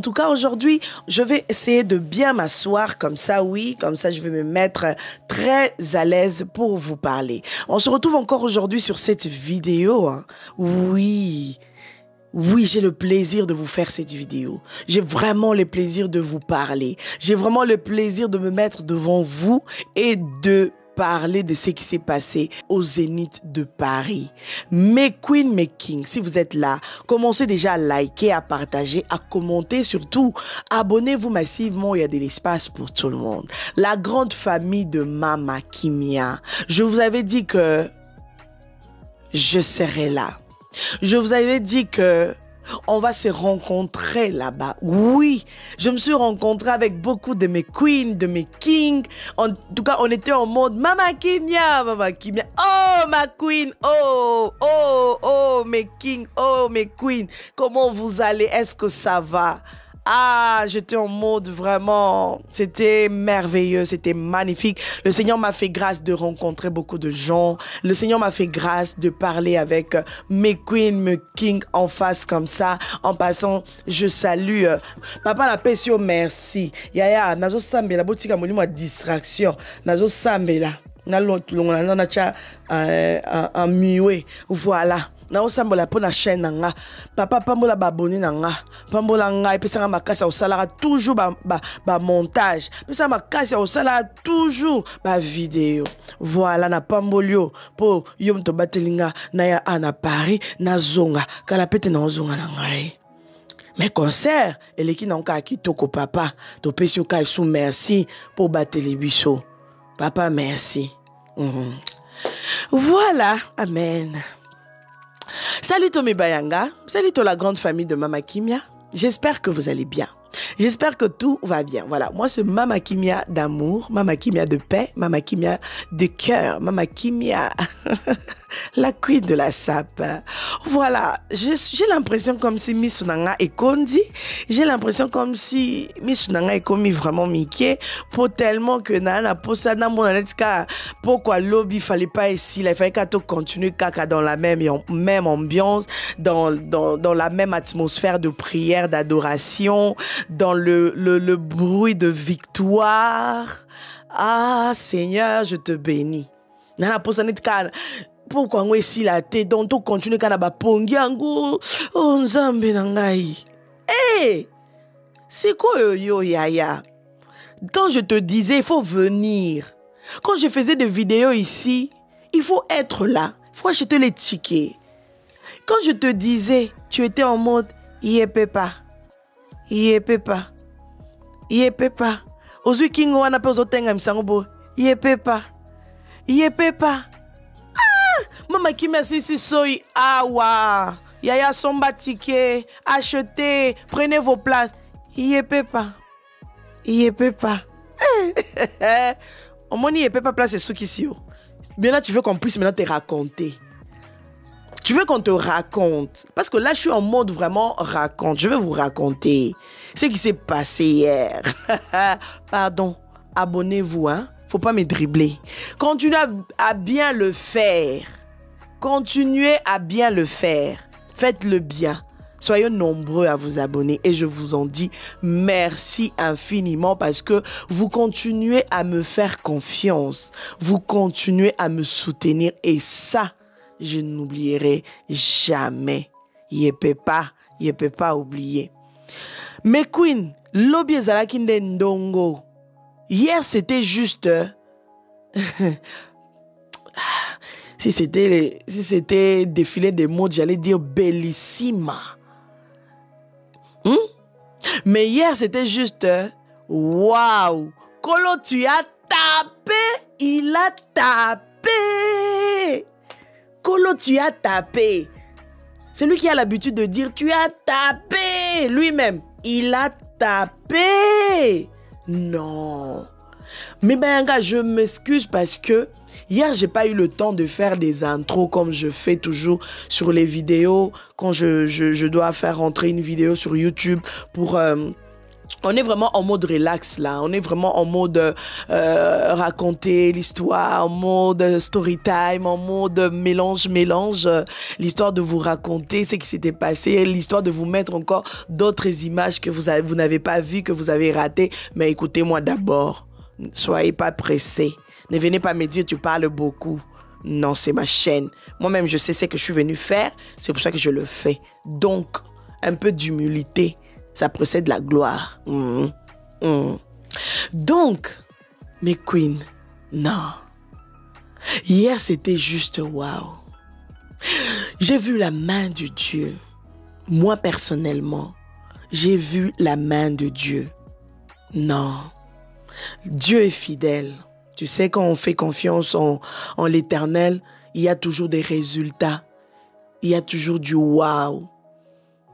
tout cas, aujourd'hui, je vais essayer de bien m'asseoir comme ça, oui, comme ça je vais me mettre très à l'aise pour vous parler. On se retrouve encore aujourd'hui sur cette vidéo, hein. Oui, j'ai le plaisir de vous faire cette vidéo. J'ai vraiment le plaisir de vous parler. J'ai vraiment le plaisir de me mettre devant vous et de parler de ce qui s'est passé au Zénith de Paris. Mes queens, mes kings, si vous êtes là, commencez déjà à liker, à partager, à commenter surtout. Abonnez-vous massivement, il y a de l'espace pour tout le monde. La grande famille de Mama Kimia. Je vous avais dit que je serai là. Je vous avais dit que on va se rencontrer là-bas. Oui, je me suis rencontrée avec beaucoup de mes queens, de mes kings. En tout cas, on était en mode Mama Kimia, Mama Kimia. Oh, ma queen, oh, mes kings, oh, mes queens. Comment vous allez? Est-ce que ça va? Ah, j'étais en mode vraiment, c'était merveilleux, c'était magnifique. Le Seigneur m'a fait grâce de rencontrer beaucoup de gens. Le Seigneur m'a fait grâce de parler avec mes queens, mes kings en face comme ça. En passant, je salue Papa la Pessio, merci. Yaya, nazo sambela botika molimo a distraction. Nazo sambela. Na longa na cha en miwe. Voilà. Na osambola po na chaîne nanga papa pambola baboni nanga pambola nga epesanga makasi osala toujours ba montage pesa makasi osala toujours ba vidéo. Voilà na pambolio po yo mto batelinga na ya ana Paris na zonga kala pete na zonga na ngai. Mes concerts eleki na nka kitoko papa to pesi o kai sou merci pour bateli biso papa merci. Voilà, amen. Salut Tommy Bayanga, salut la grande famille de Mama Kimia. J'espère que vous allez bien. J'espère que tout va bien. Voilà, moi c'est Mama Kimia d'amour, Mama Kimia de paix, Mama Kimia de cœur, Mama Kimia, la queen de la sape. Voilà, j'ai l'impression comme si Miss Sunanga est Kondi. J'ai l'impression comme si Miss Sunanga est commis vraiment Mickey. Pour tellement que Nana Posa dans mon anatika, pourquoi lobby fallait pas ici, il fallait qu'à tout continuer caca dans la même ambiance, dans la même atmosphère de prière, d'adoration, dans le bruit de victoire. Ah Seigneur, je te bénis. Nana Posa anatika. Pourquoi on est ici la tête donc tout continue kana ba pongiango oh nzambe nangai. Eh, c'est quoi yo yaya? Quand je te disais il faut venir, quand je faisais des vidéos ici, il faut être là, il faut acheter les tickets. Quand je te disais, tu étais en mode yepepa. Ozu kingo wana pe ozotenga misango yepepa. Mama Kimia si soy awa. Yaya somba ticket. Achetez. Prenez vos places. Yepepa. Au moins, yepepa place c'est ce qui s'y. Mais là, tu veux qu'on puisse maintenant te raconter. Tu veux qu'on te raconte. Parce que là, je suis en mode vraiment raconte. Je vais vous raconter ce qui s'est passé hier. Pardon. Abonnez-vous, hein. Faut pas me dribbler. Continuez à bien le faire. Continuez à bien le faire. Faites-le bien. Soyez nombreux à vous abonner et je vous en dis merci infiniment parce que vous continuez à me faire confiance. Vous continuez à me soutenir et ça, je n'oublierai jamais. Il ne peut pas oublier. Mes queens, lobby ezalaki nde ndongo. Hier, c'était juste... si c'était défilé des mots, j'allais dire bellissima. Mais hier, c'était juste... Waouh! Kolo, tu as tapé! Il a tapé! Kolo, tu as tapé! C'est lui qui a l'habitude de dire tu as tapé! Lui-même, il a tapé! Non. Mais Bayanga, je m'excuse parce que hier, j'ai pas eu le temps de faire des intros comme je fais toujours sur les vidéos. Quand je dois faire rentrer une vidéo sur YouTube pour On est vraiment en mode relax là, on est vraiment en mode raconter l'histoire, en mode story time, en mode mélange, l'histoire de vous raconter ce qui s'était passé, l'histoire de vous mettre encore d'autres images que vous n'avez pas vues, que vous avez ratées. Mais écoutez-moi d'abord, soyez pas pressés, ne venez pas me dire tu parles beaucoup. Non, c'est ma chaîne. Moi-même, je sais ce que je suis venu faire, c'est pour ça que je le fais. Donc, un peu d'humilité. Ça précède la gloire. Donc, mes queens, non. Hier, c'était juste waouh. J'ai vu la main de Dieu. Moi, personnellement, j'ai vu la main de Dieu. Non. Dieu est fidèle. Tu sais, quand on fait confiance en l'Éternel, il y a toujours des résultats. Il y a toujours du waouh.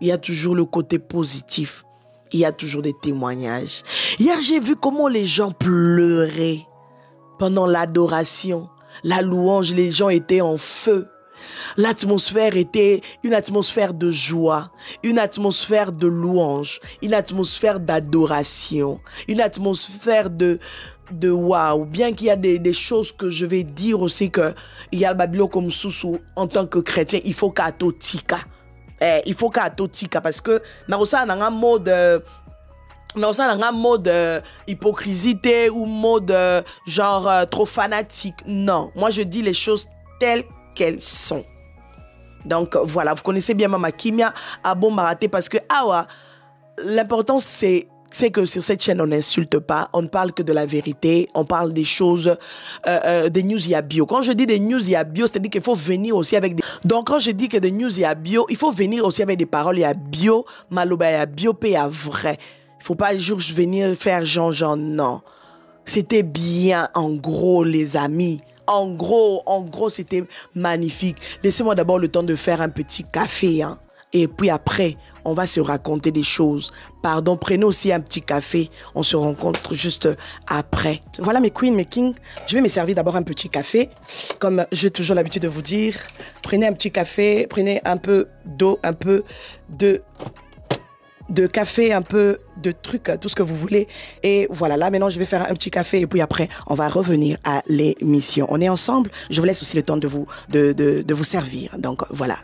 Il y a toujours le côté positif. Il y a toujours des témoignages. Hier, j'ai vu comment les gens pleuraient pendant l'adoration. La louange, les gens étaient en feu. L'atmosphère était une atmosphère de joie, une atmosphère de louange, une atmosphère d'adoration, une atmosphère de waouh. Bien qu'il y a des choses que je vais dire aussi que il y a le Babylone comme sous en tant que chrétien, il faut qu'à tika. Il faut qu'à tika parce que dans un mode hypocrisie ou mode genre trop fanatique. Non, moi je dis les choses telles qu'elles sont. Donc voilà, vous connaissez bien Mama Kimia à bon maraté parce que l'important c'est que sur cette chaîne on n'insulte pas, on ne parle que de la vérité, on parle des choses, des news il y a bio. Quand je dis des news il y a bio, c'est-à-dire qu'il faut venir aussi avec des... Donc quand je dis que des news il y a bio, il faut venir aussi avec des paroles il y a bio, maloba il y a bio, il y a vrai. Il ne faut pas juste venir faire genre non. C'était bien en gros les amis. En gros, c'était magnifique. Laissez-moi d'abord le temps de faire un petit café. Hein. Et puis après, on va se raconter des choses. Pardon, prenez aussi un petit café. On se rencontre juste après. Voilà mes queens, mes kings. Je vais me servir d'abord un petit café. Comme j'ai toujours l'habitude de vous dire, prenez un petit café, prenez un peu d'eau, un peu de café, un peu de trucs, tout ce que vous voulez. Et voilà, là maintenant je vais faire un petit café et puis après on va revenir à l'émission. On est ensemble, je vous laisse aussi le temps de vous servir. Donc voilà.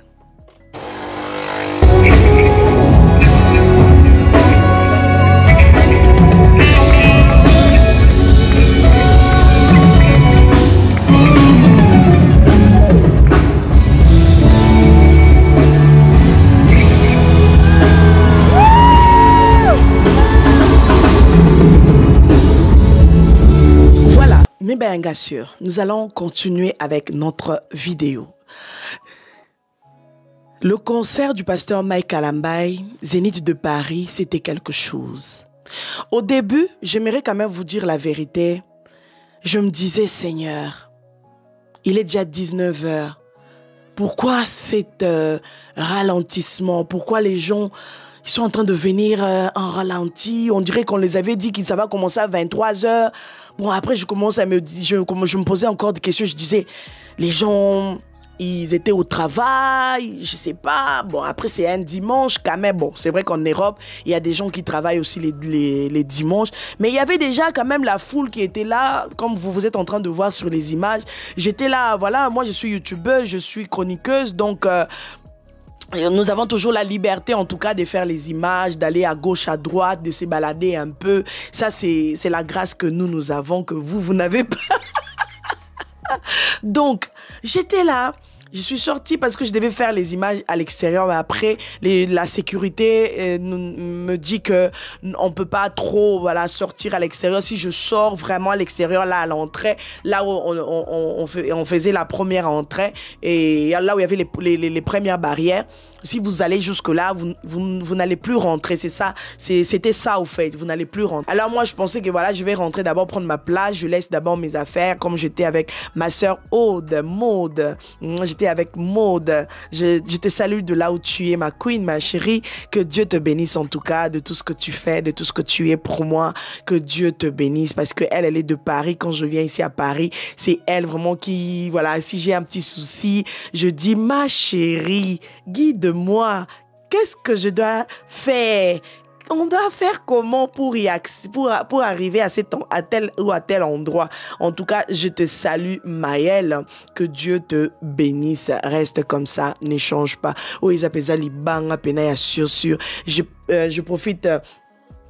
Bien sûr, nous allons continuer avec notre vidéo. Le concert du pasteur Mike Alambai, Zénith de Paris, c'était quelque chose. Au début, j'aimerais quand même vous dire la vérité. Je me disais, Seigneur, il est déjà 19 h. Pourquoi cet ralentissement? Pourquoi les gens... Ils sont en train de venir en ralenti. On dirait qu'on les avait dit que ça va commencer à 23 h. Bon, après, je me posais encore des questions. Je disais, les gens, ils étaient au travail, je sais pas. Bon, après, c'est un dimanche quand même. Bon, c'est vrai qu'en Europe, il y a des gens qui travaillent aussi les dimanches. Mais il y avait déjà quand même la foule qui était là, comme vous êtes en train de voir sur les images. J'étais là, voilà, moi, je suis youtubeuse, je suis chroniqueuse, donc... nous avons toujours la liberté, en tout cas, de faire les images, d'aller à gauche, à droite, de se balader un peu. Ça, c'est la grâce que nous avons, que vous n'avez pas. Donc, j'étais là. Je suis sortie parce que je devais faire les images à l'extérieur. Mais après, la sécurité me dit que on peut pas trop sortir à l'extérieur. Si je sors vraiment à l'extérieur, là, à l'entrée, là où on faisait la première entrée, et là où il y avait les premières barrières, si vous allez jusque-là, vous n'allez plus rentrer. C'est ça, c'était ça au fait. Vous n'allez plus rentrer. Alors moi, je pensais que je vais rentrer d'abord, prendre ma place. Je laisse d'abord mes affaires, comme j'étais avec ma sœur Maude. J'étais avec Maude. Je te salue de là où tu es, ma queen, ma chérie. Que Dieu te bénisse en tout cas de tout ce que tu fais, de tout ce que tu es pour moi. Que Dieu te bénisse parce que elle est de Paris. Quand je viens ici à Paris, c'est elle vraiment qui, si j'ai un petit souci, je dis, ma chérie, guide-moi. Qu'est-ce que je dois faire? on doit faire comment pour pour arriver à tel ou à tel endroit. En tout cas, je te salue, Maëlle. Que Dieu te bénisse. Reste comme ça, ne change pas. Oh, ils appellent ça libanga pena sûr. Je profite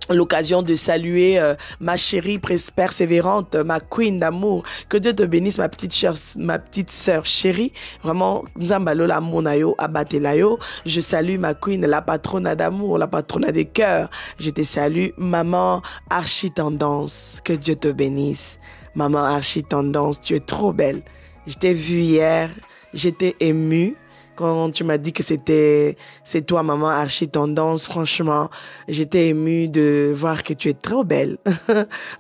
l'occasion de saluer ma chérie persévérante, ma queen d'amour. Que Dieu te bénisse, ma petite sœur chérie. Vraiment, Nzambalola Monayo, Abatelayo. Je salue ma queen, la patronne d'amour, la patronne des cœurs. Je te salue, maman Archie Tendance. Que Dieu te bénisse. Maman Archie Tendance, tu es trop belle. Je t'ai vue hier, j'étais émue. Quand tu m'as dit que c'est toi, maman Archie Tendance, franchement, j'étais émue de voir que tu es trop belle.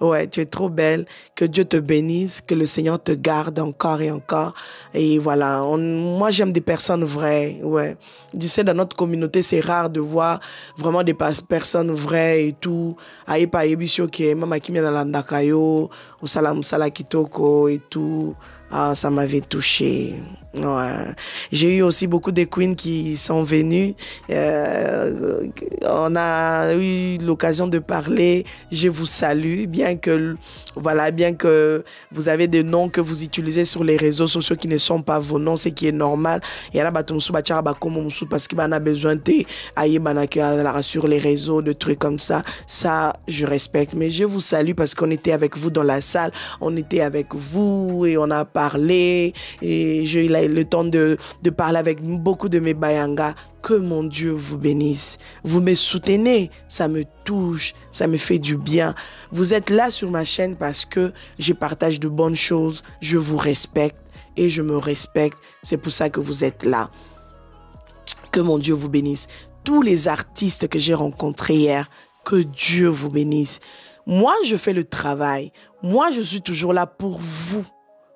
Ouais, tu es trop belle. Que Dieu te bénisse, que le Seigneur te garde encore et encore. Et voilà, moi j'aime des personnes vraies. Ouais, tu sais, dans notre communauté, c'est rare de voir vraiment des personnes vraies et tout. Aïpa Ebisho qui est maman qui vient dans l'Andakayo, ou Salam Salakitoko et tout. Ah, ça m'avait touché. Ouais. J'ai eu aussi beaucoup de queens qui sont venues. On a eu l'occasion de parler. Je vous salue, bien que vous avez des noms que vous utilisez sur les réseaux sociaux qui ne sont pas vos noms, ce qui est normal. Et là, parce qu'il en a besoin de sur les réseaux, de trucs comme ça. Ça, je respecte. Mais je vous salue parce qu'on était avec vous dans la salle. On était avec vous et on a parlé. Et j'ai eu le temps de parler avec beaucoup de mes bayangas. Que mon Dieu vous bénisse. Vous me soutenez, ça me touche, ça me fait du bien. Vous êtes là sur ma chaîne parce que je partage de bonnes choses. Je vous respecte et je me respecte. C'est pour ça que vous êtes là. Que mon Dieu vous bénisse. Tous les artistes que j'ai rencontrés hier, que Dieu vous bénisse. Moi, je fais le travail. Moi, je suis toujours là pour vous.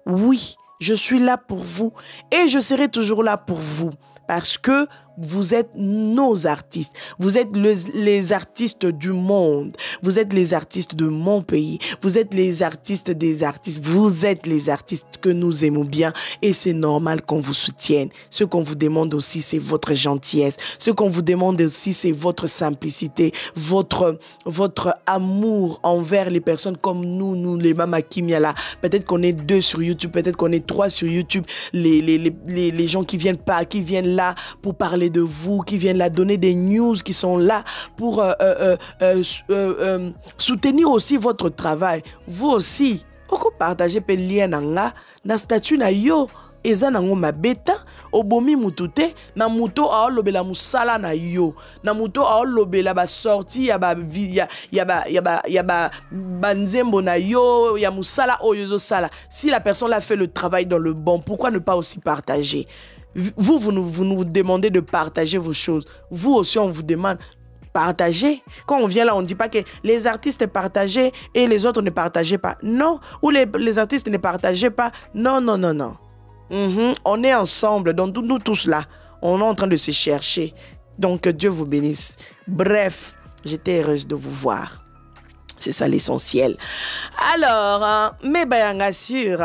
Oui, je suis là pour vous et je serai toujours là pour vous parce que vous êtes nos artistes. Vous êtes les artistes du monde. Vous êtes les artistes de mon pays. Vous êtes les artistes des artistes. Vous êtes les artistes que nous aimons bien et c'est normal qu'on vous soutienne. Ce qu'on vous demande aussi, c'est votre gentillesse. Ce qu'on vous demande aussi, c'est votre simplicité, votre amour envers les personnes comme nous les Mama Kimia là. Peut-être qu'on est 2 sur YouTube, peut-être qu'on est 3 sur YouTube. Les gens qui viennent là pour parler de vous, qui viennent là donner des news, qui sont là pour soutenir aussi votre travail. Vous aussi, oko partager pe lien nanga na statut na yo eza nango mabeta obomi mutute na muto aolobela musala na yo na muto aolobela ba sorti ya ba banzembo na yo ya musala oyo sala. Si la personne a fait le travail dans le bon, pourquoi ne pas aussi partager? Vous nous demandez de partager vos choses. Vous aussi, on vous demande partager. Quand on vient là, on ne dit pas que les artistes partageaient et les autres ne partageaient pas. Non. Ou les artistes ne partageaient pas. Non. On est ensemble. Donc, nous tous là, on est en train de se chercher. Donc, que Dieu vous bénisse. Bref, j'étais heureuse de vous voir. C'est ça l'essentiel. Alors, mes bayangas sûrs,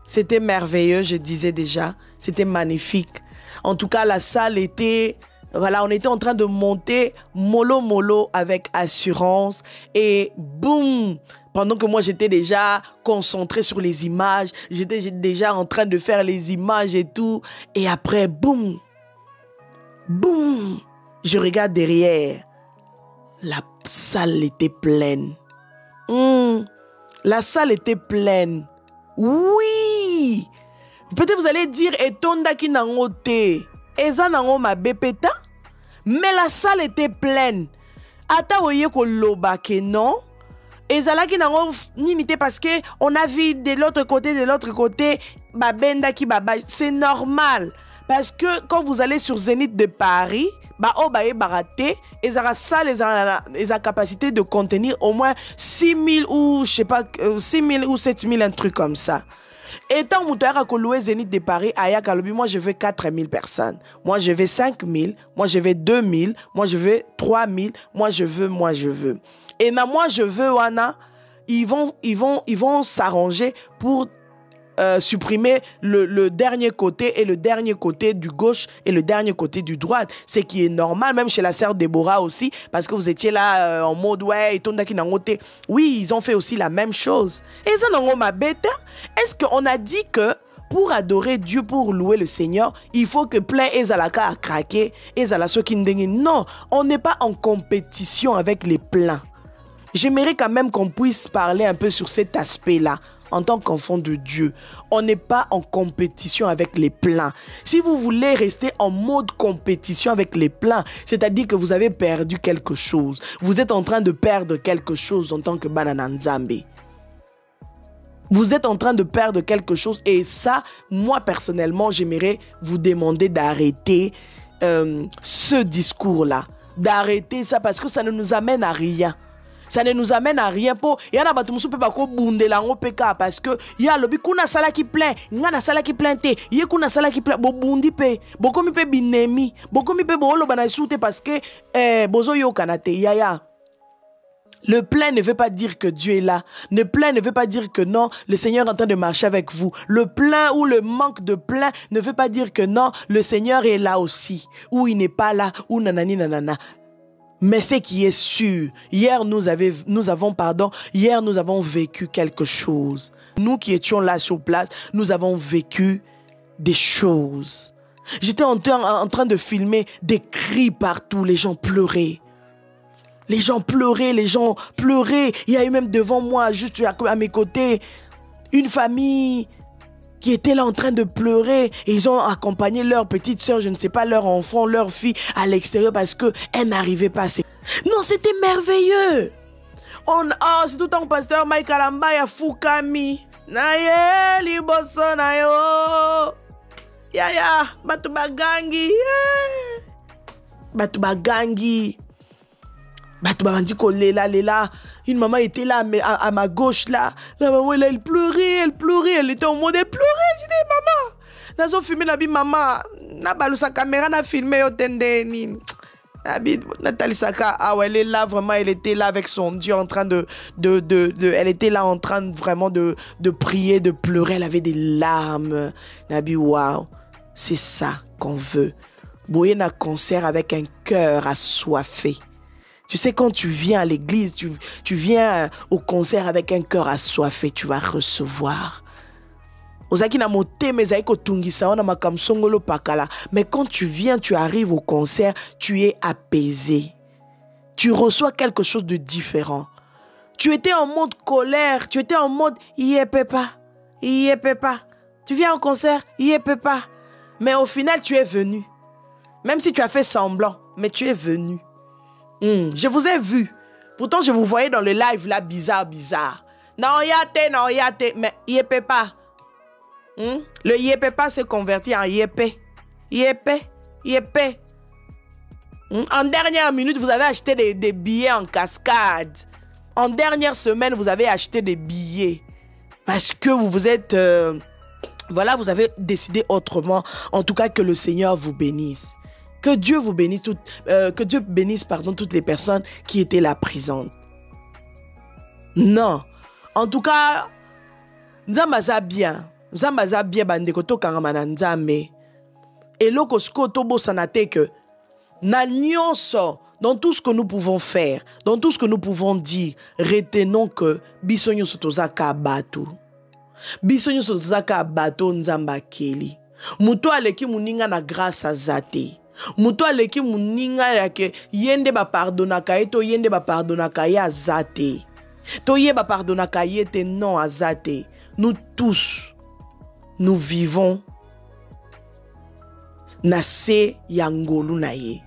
c'était merveilleux, je disais déjà. C'était magnifique. En tout cas, la salle était... Voilà, on était en train de monter mollo avec assurance. Et boum! Pendant que moi, j'étais déjà concentré sur les images. J'étais déjà en train de faire les images et tout. Et après, boum! Boum! Je regarde derrière. La salle était pleine. La salle était pleine. Oui! Peut-être vous allez dire, etonda ki nango te, eza nango ma bepeta, mais la salle était pleine. Ata oye ko loba ke non, ezala ki nango nimité parce que on a vu de l'autre côté, babenda ki baba, c'est normal. Parce que quand vous allez sur Zénith de Paris, baraté, ezala salle, ezala capacité de contenir au moins 6000 ou je sais pas, 6000 ou 7000, un truc comme ça. Et tant que louer Zénith de Paris, moi je veux 4000 personnes. Moi je veux 5000, moi je veux 2000, moi je veux 3000, moi je veux. Et moi je veux, Wana, ils vont s'arranger pour supprimer le dernier côté et le dernier côté du gauche et le dernier côté du droite. Ce qui est normal, même chez la sœur Déborah aussi, parce que vous étiez là en mode ouais, oui, ils ont fait aussi la même chose. Et ça, non, ma bête, est-ce qu'on a dit que pour adorer Dieu, pour louer le Seigneur, il faut que plein ezalaka a craqué, ezala qui non, on n'est pas en compétition avec les pleins. J'aimerais quand même qu'on puisse parler un peu sur cet aspect-là. En tant qu'enfant de Dieu, on n'est pas en compétition avec les pleins. Si vous voulez rester en mode compétition avec les pleins, c'est-à-dire que vous avez perdu quelque chose. Vous êtes en train de perdre quelque chose en tant que Banana Nzambe. Vous êtes en train de perdre quelque chose et ça, moi personnellement, j'aimerais vous demander d'arrêter ce discours-là. D'arrêter ça parce que ça ne nous amène à rien. Ça ne nous amène à rien pour il y a pas tout pas ko bundela ngo peka parce que il y a lobi kuna sala qui plein ngana sala qui plein te y kuna sala qui plein bo bundi pe bo komi pe binemi bo komi pe bo lo bana soute parce que bozo yo kanate ya. Le plein ne veut pas dire que Dieu est là. Le plein ne veut pas dire que non, le Seigneur est en train de marcher avec vous. Le plein ou le manque de plein ne veut pas dire que non, le Seigneur est là aussi. Ou il n'est pas là, ou nanani nanana. Mais ce qui est sûr, hier nous avons vécu quelque chose. Nous qui étions là sur place, nous avons vécu des choses. J'étais en train de filmer des cris partout, les gens pleuraient. Les gens pleuraient. Il y a eu même devant moi, juste à mes côtés, une famille qui était là en train de pleurer et ils ont accompagné leur petite soeur, je ne sais pas, leur enfant, leur fille à l'extérieur parce qu'elle n'arrivait pas. Non, c'était merveilleux. C'est tout un pasteur Mike Alamba ya Fukami. Naye liboso na yo. Ya batu bagangi. Batu bagangi. Batu babandi ko lela. Une maman était là à ma gauche là. La maman elle pleurait. Elle était en mode elle pleurait. J'ai dit maman. Nazo filmé nabi maman. Na balu sa caméra na filmé yo tende ni. Nathalie Saka, ah ouais, elle est là vraiment, elle était là avec son Dieu en train elle était là en train vraiment de prier, de pleurer, elle avait des larmes. Nabi, waouh, c'est ça qu'on veut. Boyer un concert avec un cœur assoiffé. Tu sais, quand tu viens à l'église, tu viens au concert avec un cœur assoiffé, tu vas recevoir. Mais quand tu viens, tu arrives au concert, tu es apaisé. Tu reçois quelque chose de différent. Tu étais en mode colère, tu étais en mode pas. Tu viens au concert, pas. Mais au final, tu es venu. Même si tu as fait semblant, mais tu es venu. Je vous ai vu. Pourtant, je vous voyais dans le live là, bizarre. Non, mais pas. Le Yépepa s'est converti en Yépé. En dernière minute, vous avez acheté des billets en cascade. En dernière semaine, vous avez acheté des billets. Parce que vous êtes... voilà, vous avez décidé autrement. En tout cas, que le Seigneur vous bénisse. Que Dieu vous bénisse, que Dieu bénisse toutes les personnes qui étaient là présentes. Non. En tout cas, Nzambaza bien. Nzambaza bien bandeko to kangamana nzambe. Et loko skoto bo sanate que na nyonso dans tout ce que nous pouvons faire, dans tout ce que nous pouvons dire, retenons que bisonyo sotozaka bato. Bisonyo sotozaka bato nzamba keli. Muto aleki muninga na grâce a zate. Muto aleki muninga yake yende ba pardonaka eto yende ba pardonaka ya zate. To ye ba pardonaka yete non a zate. Nous tous nous vivons Nase Yangolu Naye.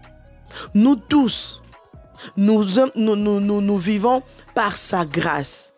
Nous tous, nous vivons par sa grâce.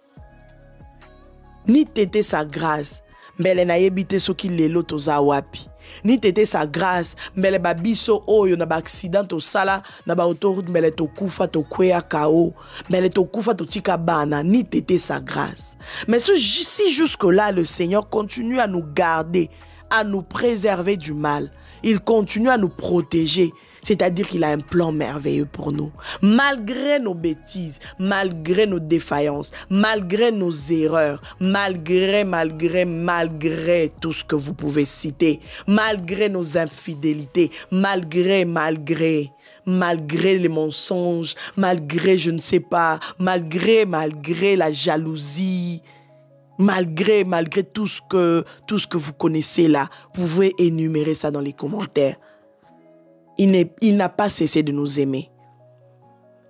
Ni tété sa grâce, mais les naye bite so ki lelo to zawapi. Ni tété sa grâce, mais les babiso oyo na ba accident to sala, na ba autoroute, mais les to kufa to kwea kao, mais les to kufa to tika bana, ni tété sa grâce. Mais si jusque-là, le Seigneur continue à nous garder, à nous préserver du mal, il continue à nous protéger. C'est-à-dire qu'il a un plan merveilleux pour nous. Malgré nos bêtises, malgré nos défaillances, malgré nos erreurs, malgré tout ce que vous pouvez citer, malgré nos infidélités, malgré les mensonges, malgré je ne sais pas, malgré la jalousie, malgré tout ce que vous connaissez là, vous pouvez énumérer ça dans les commentaires. Il n'a pas cessé de nous aimer.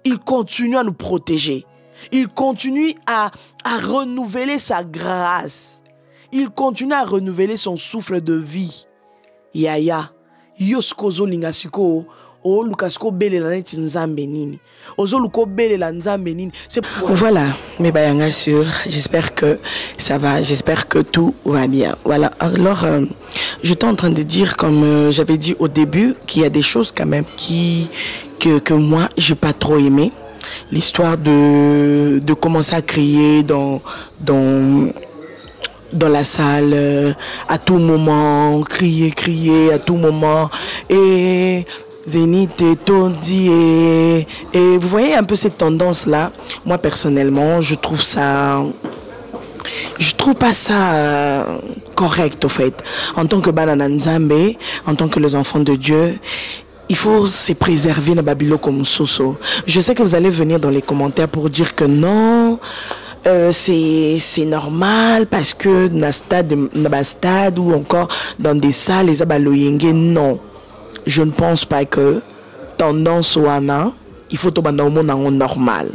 Il continue à nous protéger. Il continue à renouveler sa grâce. Il continue à renouveler son souffle de vie. Yaya, yoskozo lingasiko, o lukasko bele la neti nzambe nini. Ozo luko bele la nzambe nini. Voilà, mes bayanga sûr, j'espère que ça va, j'espère que tout va bien. Voilà, alors j'étais en train de dire, comme j'avais dit au début, qu'il y a des choses quand même que moi, j'ai pas trop aimé. L'histoire de commencer à crier dans la salle, à tout moment, crier à tout moment, et Zénith et Tondi, et vous voyez un peu cette tendance-là. Moi, personnellement, je trouve pas ça correct, au fait. En tant que Banana Nzambe, en tant que les enfants de Dieu, il faut se préserver dans Babylone comme Soso. Je sais que vous allez venir dans les commentaires pour dire que non, c'est normal parce que dans stade ou encore dans des salles, les abaloyenge, non. Je ne pense pas que tendance wana, il faut tomber dans le monde normal.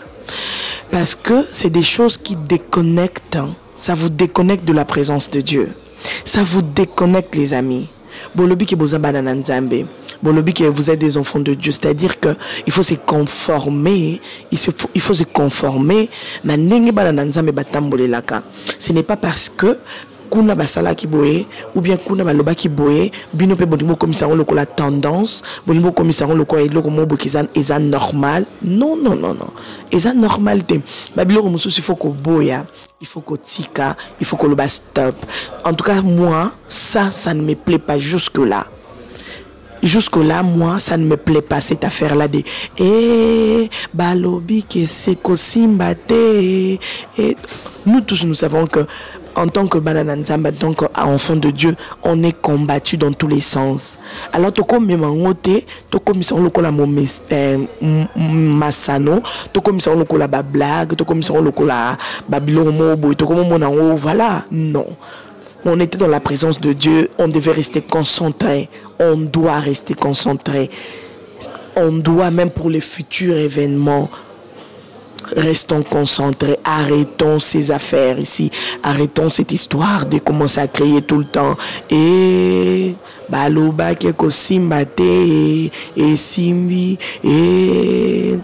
Parce que c'est des choses qui déconnectent. Ça vous déconnecte de la présence de Dieu. Ça vous déconnecte, les amis. Bolobi ki boza banana nzambe. Bolobi que vous êtes des enfants de Dieu. C'est-à-dire que il faut se conformer. Il faut se conformer. Na nenge banana nzambe batambolelaka. Ce n'est pas parce que kuna basala ki boye ou bien kuna baloba ki boye bino pe bonimo komisaro loko la tendance bonimo komisaro loko eloko mo bokizan eza normal. Non. Eza normal te. Babilo mususu il faut ko boya, il faut ko tika, il faut ko lo ba stop. En tout cas moi ça ne me plaît pas jusque-là. Jusque-là, moi, ça ne me plaît pas, cette affaire-là de balobi que c'est kosimbate. Et nous tous, nous savons que en tant que Banana Nzambe, en tant qu'enfant de Dieu, on est combattu dans tous les sens. Alors, tu comme memangote, tu comme ça on le colle masano, tu comme ça on le colle ba blague, tu comme ça on le colle Babylone mobo, tu comme mon voilà, non. On était dans la présence de Dieu, on devait rester concentré, on doit rester concentré. On doit, même pour les futurs événements, restons concentrés, arrêtons ces affaires ici, arrêtons cette histoire de commencer à crier tout le temps. Et baloba keko simbate et simbi et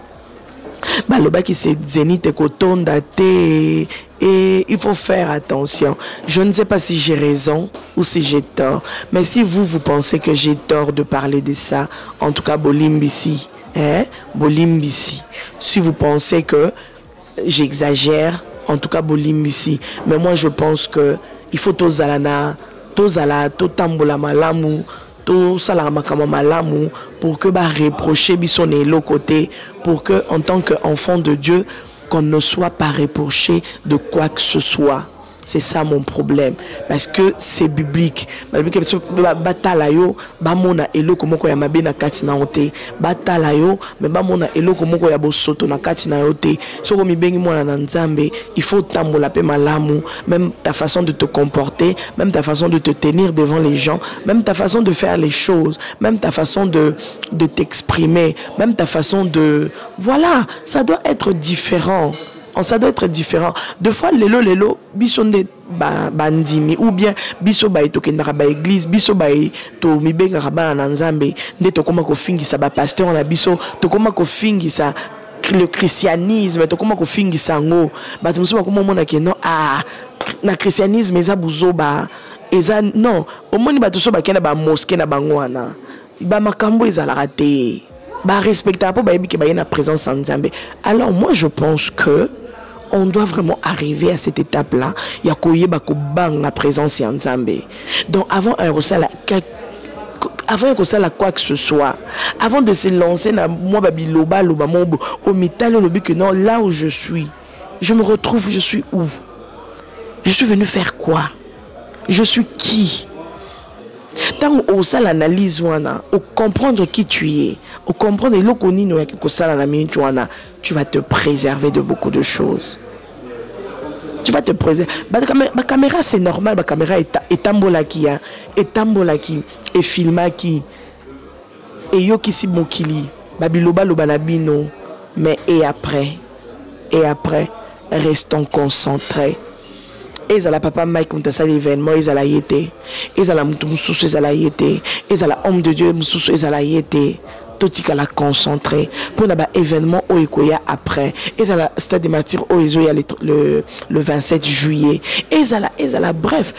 baloba qui se zénite kotonda te. Et il faut faire attention. Je ne sais pas si j'ai raison ou si j'ai tort. Mais si vous pensez que j'ai tort de parler de ça, en tout cas, Bolimbisi. Bolimbisi. Si vous pensez que j'exagère, en tout cas, Bolimbisi. Mais moi, je pense que il faut tozalana, totambola malamu, salama malamu, pour que reprocher bisonne l'autre côté, pour que en tant qu'enfant de Dieu, qu'on ne soit pas reproché de quoi que ce soit. C'est ça mon problème. Parce que c'est biblique. Batalayo, bamona eloko moko ya mabe na kati na ote. Batalayo, mais bamona eloko moko ya bosoto na kati na ote. Soko mi bengi mona na nzambe, il faut tambola pe malamu, même ta façon de te comporter, même ta façon de te tenir devant les gens, même ta façon de faire les choses, même ta façon de t'exprimer, même ta façon de... Voilà, ça doit être différent. Ça doit être différent. Deux fois, lelo, biso nde bandimi, ou bien biso ba etokendaka ba église, biso ba to mibengaka bana na nzambe, nde tokoma ko fingisa ba pasteur na biso, tokoma ko fingisa le christianisme, tokoma ko fingisa ngo. Ba tumuso ba komo mona ke non na christianisme eza buzoba, eza non, omoni ba toso ba kena ba mosquée na bango wana. Ba makambo ezalaka te. Ba respecter po ba yebi ke ba yena présence en Nzambe. Alors moi je pense que on doit vraiment arriver à cette étape-là. Il y a la présence en Nzambe. Donc avant un recel, avant que ça la quoi que ce soit, avant de se lancer dans moi babiloba loba mobo au métal le but que non, là où je suis, je me retrouve, je suis où? Je suis venu faire quoi? Je suis qui? Tant on ça l'analyse wana, au comprendre qui tu es, au comprendre l'okonino que ça la minute wana, tu vas te préserver de beaucoup de choses. Tu vas te préserver. Ma caméra c'est normal, ma caméra est tambolaki, est tambolaki, est filmaki, et yo kisi mokili, babiloba lobanabino, mais et après, restons concentrés. Et ça la papa Mike quand ça l'événement ils la yété et ça la mutumsusu ils la yété et ça la homme de Dieu mususu ils la yété tout y la concentré pour na ba événement au ekoya après et ça la stade de martyrs au ezo ya le 27 juillet et ça la bref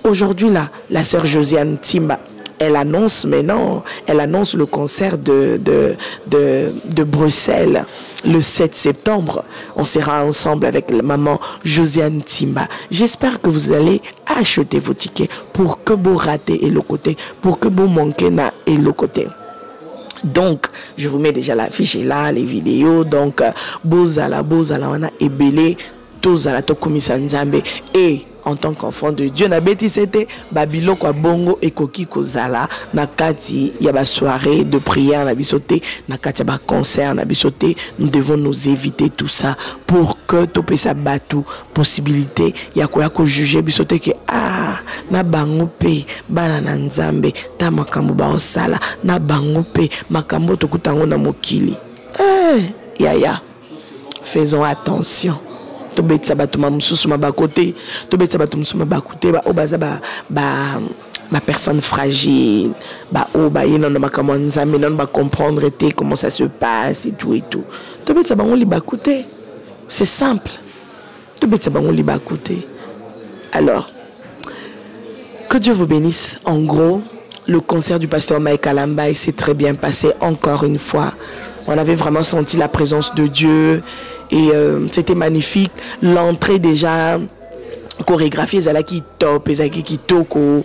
aujourd'hui là la sœur Josiane Timba elle annonce maintenant, elle annonce le concert de Bruxelles le 7 septembre. On sera ensemble avec la maman Josiane Timba. J'espère que vous allez acheter vos tickets pour que vous ratez et le côté, pour que vous manquez na et le côté. Donc, je vous mets déjà l'affiche là, les vidéos. Donc, Bozala, wana ebele, tozala tokomisa nzambe et en tant qu'enfant de Dieu na beti c'était babilo kwa bongo ekoki kozala na kati ya ba soirée de prière na bisoté na kati ya ba concert na bisoté. Nous devons nous éviter tout ça pour que topesa batu possibilité ya ko juger bisoté que na bango pe bana na nzambe ta makambo ba osala na bango pe makambo tokutango na mokili ya faisons attention. To betsa bato mamususu mabakote to betsa bato mususu mabakote ba obaza ba personne fragile ba yena na makambo nzambe non ba comprendre comment ça se passe et tout to betsa bango libakote c'est simple to betsa bango libakote. Alors que Dieu vous bénisse. En gros, le concert du pasteur Mike Alamba s'est très bien passé encore une fois. On avait vraiment senti la présence de Dieu et c'était magnifique. L'entrée déjà chorégraphie ezalaki top, ezalaki kitoko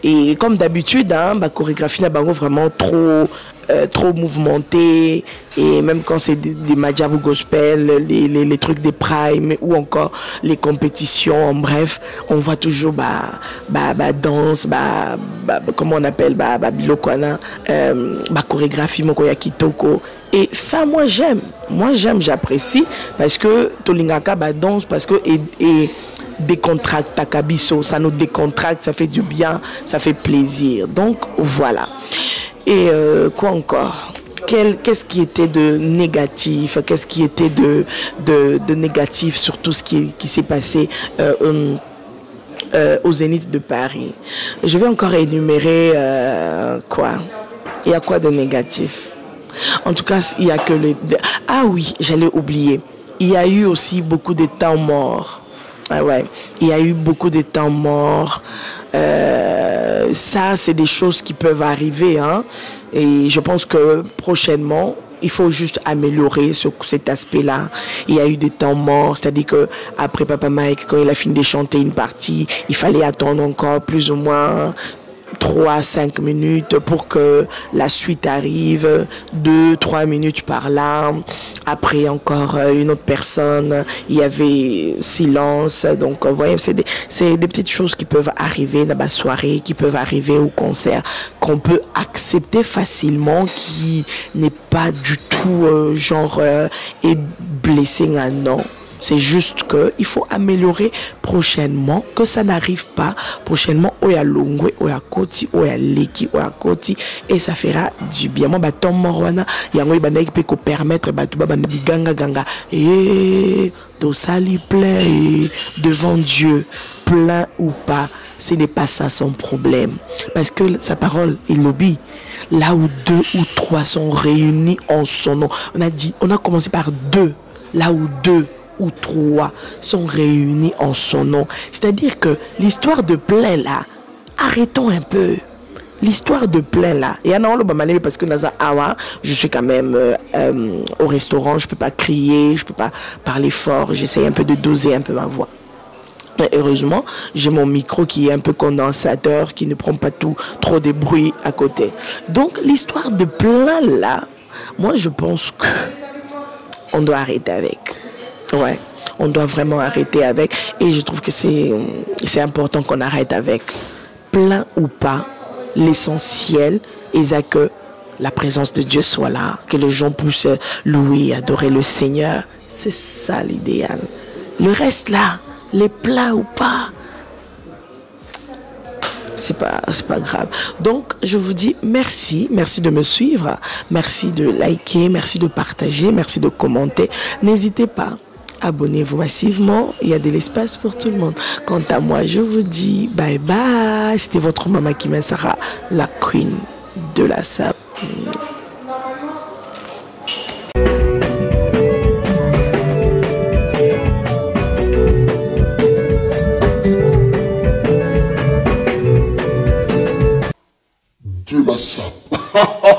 et comme d'habitude ma chorégraphie n'a pas vraiment trop mouvementé et même quand c'est des Majabu gospel, les trucs des primes ou encore les compétitions, en bref, on voit toujours danse, comment on appelle bilokwana, chorégraphie moko ya kitoko. Et ça moi j'aime, j'apprécie parce que tolingaka danse parce que et décontracte takabiso, ça nous décontracte, ça fait du bien, ça fait plaisir. Donc voilà. Et quoi encore? Qu'est-ce qui était de négatif? Qu'est-ce qui était de négatif sur tout ce qui s'est passé au Zénith de Paris? Je vais encore énumérer quoi? Il y a quoi de négatif? En tout cas, il y a que les... Ah oui, j'allais oublier. Il y a eu aussi beaucoup de temps morts. Ah ouais, il y a eu beaucoup de temps morts. Ça, c'est des choses qui peuvent arriver, hein. Et je pense que prochainement, il faut juste améliorer cet aspect-là. Il y a eu des temps morts, c'est-à-dire que après Papa Mike, quand il a fini de chanter une partie, il fallait attendre encore plus ou moins 3-5 minutes pour que la suite arrive, 2-3 minutes par là. Après encore une autre personne, il y avait silence. Donc vous voyez, c'est des petites choses qui peuvent arriver dans la soirée, qui peuvent arriver au concert, qu'on peut accepter facilement, qui n'est pas du tout genre et blessing à non. C'est juste que il faut améliorer prochainement, que ça n'arrive pas prochainement au ya longwe, au ya koti, au ya leki, au ya koti, et ça fera du bien. Moi batom morwana, yango ibanda qui peut permettre batuba bandi ganga ganga et dosali plein devant Dieu, plein ou pas, ce n'est pas ça son problème, parce que sa parole il l'obéit. Là où 2 ou 3 sont réunis en son nom, on a commencé par 2, là où 2 ou 3 sont réunis en son nom. C'est-à-dire que l'histoire de plein là, arrêtons un peu. L'histoire de plein là. Et parce que je suis quand même au restaurant, je peux pas crier, je peux pas parler fort, j'essaie un peu de doser un peu ma voix. Et heureusement, j'ai mon micro qui est un peu condensateur, qui ne prend pas trop de bruit à côté. Donc, l'histoire de plein là, moi, je pense que on doit arrêter avec. Ouais, on doit vraiment arrêter avec. Et je trouve que c'est important qu'on arrête avec. Plein ou pas, l'essentiel est que la présence de Dieu soit là, que les gens puissent louer, adorer le Seigneur. C'est ça l'idéal. Le reste là, les plats ou pas, c'est pas grave. Donc je vous dis merci de me suivre, merci de liker, merci de partager, merci de commenter. N'hésitez pas, abonnez-vous massivement, il y a de l'espace pour tout le monde. Quant à moi, je vous dis bye bye. C'était votre maman Kimia Sarah, la queen de la sable. De la sape.